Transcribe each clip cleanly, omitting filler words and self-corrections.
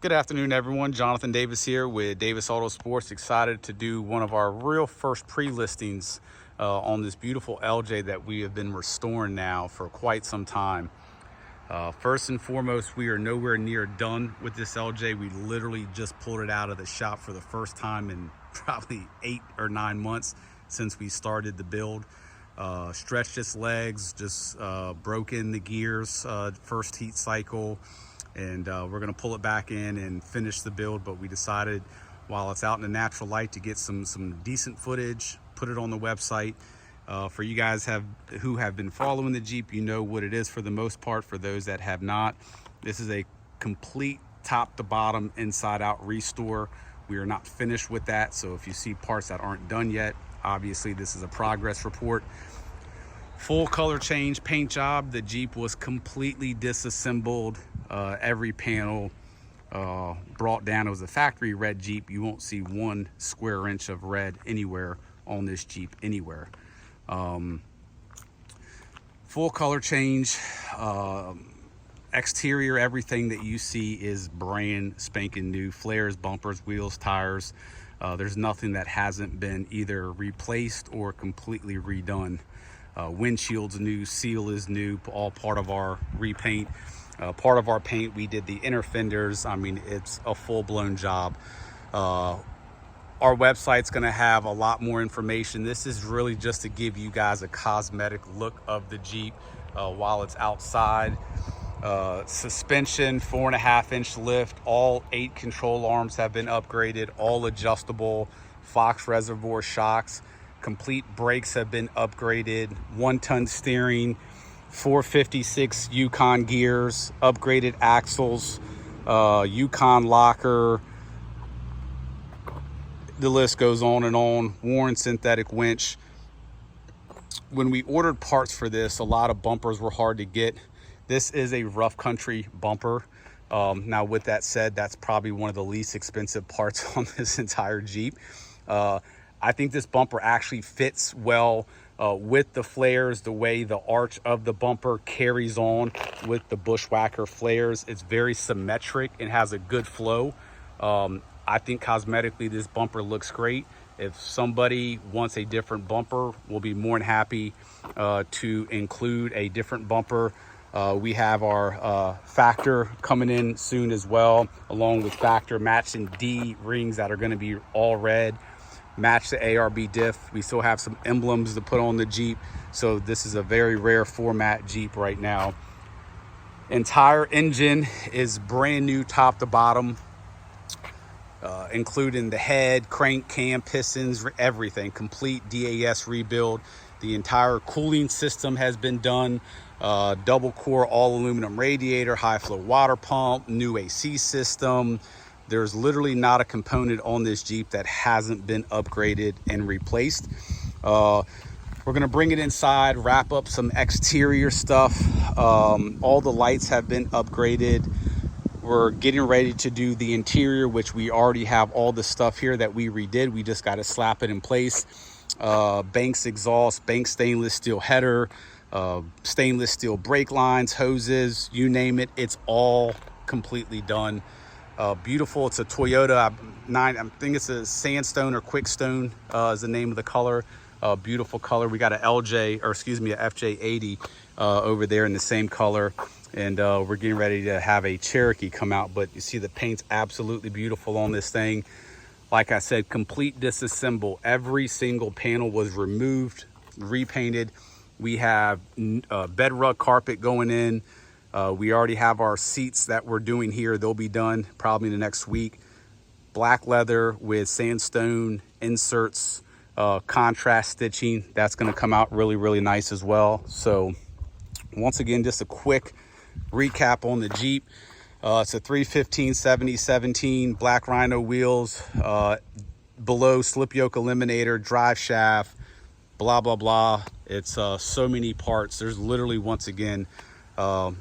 Good afternoon, everyone. Jonathan Davis here with Davis Auto Sports. Excited to do one of our real first pre-listings on this beautiful LJ that we have been restoring now for quite some time. First and foremost, we are nowhere near done with this LJ. We literally just pulled it out of the shop for the first time in probably 8 or 9 months since we started the build. Stretched its legs, just broke in the gears, first heat cycle. And we're going to pull it back in and finish the build, but we decided while it's out in the natural light to get some decent footage, put it on the website. For you guys who have been following the Jeep, you know what it is for the most part. For those that have not, this is a complete top to bottom inside out restore. We are not finished with that, so if you see parts that aren't done yet, obviously this is a progress report. Full color change paint job. The Jeep was completely disassembled. Every panel brought down. It was a factory red Jeep. You won't see 1 square inch of red anywhere on this Jeep anywhere. Full color change. Exterior, everything that you see is brand spanking new. Flares, bumpers, wheels, tires. There's nothing that hasn't been either replaced or completely redone. Windshield's new, seal is new, all part of our repaint. Part of our paint, we did the inner fenders. I mean, it's a full-blown job. Our website's gonna have a lot more information. This is really just to give you guys a cosmetic look of the Jeep while it's outside. Suspension, 4.5-inch lift, all 8 control arms have been upgraded, all adjustable, Fox reservoir shocks. Complete brakes have been upgraded, 1-ton steering, 456 Yukon gears, upgraded axles, Yukon locker. The list goes on and on. Warren synthetic winch. When we ordered parts for this, a lot of bumpers were hard to get. This is a rough country bumper. Now with that said, that's probably one of the least expensive parts on this entire Jeep. I think this bumper actually fits well with the flares, the way the arch of the bumper carries on with the Bushwhacker flares. It's very symmetric and has a good flow. I think cosmetically this bumper looks great. If somebody wants a different bumper, we'll be more than happy to include a different bumper. We have our Factor coming in soon as well, along with Factor matching D rings that are going to be all red. Match the ARB diff. We still have some emblems to put on the Jeep, so this is a very rare format Jeep right now. Entire engine is brand new top to bottom, including the head, crank, cam, pistons, everything. Complete DAS rebuild. The entire cooling system has been done. Double core all aluminum radiator, high flow water pump, new AC system. There's literally not a component on this Jeep that hasn't been upgraded and replaced. We're gonna bring it inside, wrap up some exterior stuff. All the lights have been upgraded. We're getting ready to do the interior, which we already have all the stuff here that we redid. We just gotta slap it in place. Banks exhaust, Banks stainless steel header, stainless steel brake lines, hoses, you name it, it's all completely done. Beautiful. It's a Toyota I think it's a sandstone or quickstone is the name of the color. Beautiful color. We got a FJ80 over there in the same color, and we're getting ready to have a Cherokee come out. But you see the paint's absolutely beautiful on this thing. Like I said, complete disassemble. Every single panel was removed, repainted. We have bed rug carpet going in. We already have our seats that we're doing here. They'll be done probably the next week. Black leather with sandstone inserts, contrast stitching. That's going to come out really, really nice as well. So once again, just a quick recap on the Jeep. It's a 315/70/17 black Rhino wheels, below slip yoke eliminator, drive shaft, blah, blah, blah. It's so many parts. There's literally, once again,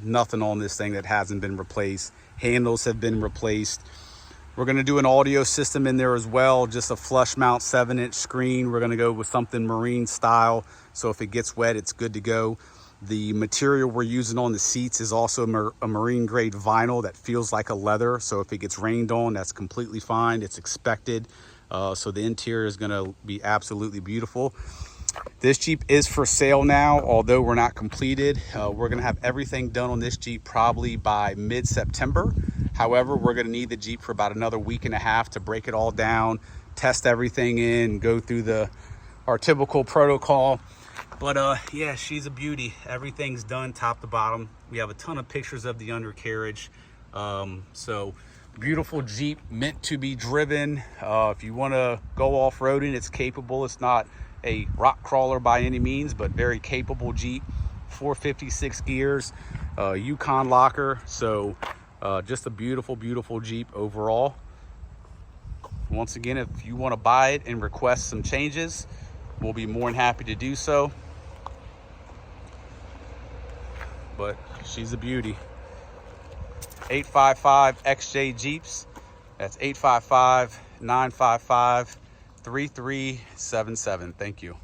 nothing on this thing that hasn't been replaced. Handles have been replaced. We're going to do an audio system in there as well, just a flush mount 7-inch screen. We're going to go with something marine style, so if it gets wet, it's good to go. The material we're using on the seats is also a marine grade vinyl that feels like a leather. So if it gets rained on, that's completely fine. It's expected. So the interior is gonna be absolutely beautiful. This Jeep is for sale now, although we're not completed. We're gonna have everything done on this Jeep probably by mid-September. However, we're gonna need the Jeep for about another week and a half to break it all down, test everything in, go through our typical protocol. But yeah, she's a beauty. Everything's done top to bottom. We have a ton of pictures of the undercarriage. So beautiful Jeep, meant to be driven. If you wanna go off-roading, it's capable. It's not a rock crawler by any means, but very capable Jeep. 456 gears, Yukon locker. So just a beautiful, beautiful Jeep overall. Once again, if you wanna buy it and request some changes, we'll be more than happy to do so. But she's a beauty. 855 XJ Jeeps. That's 855-955-3377. Thank you.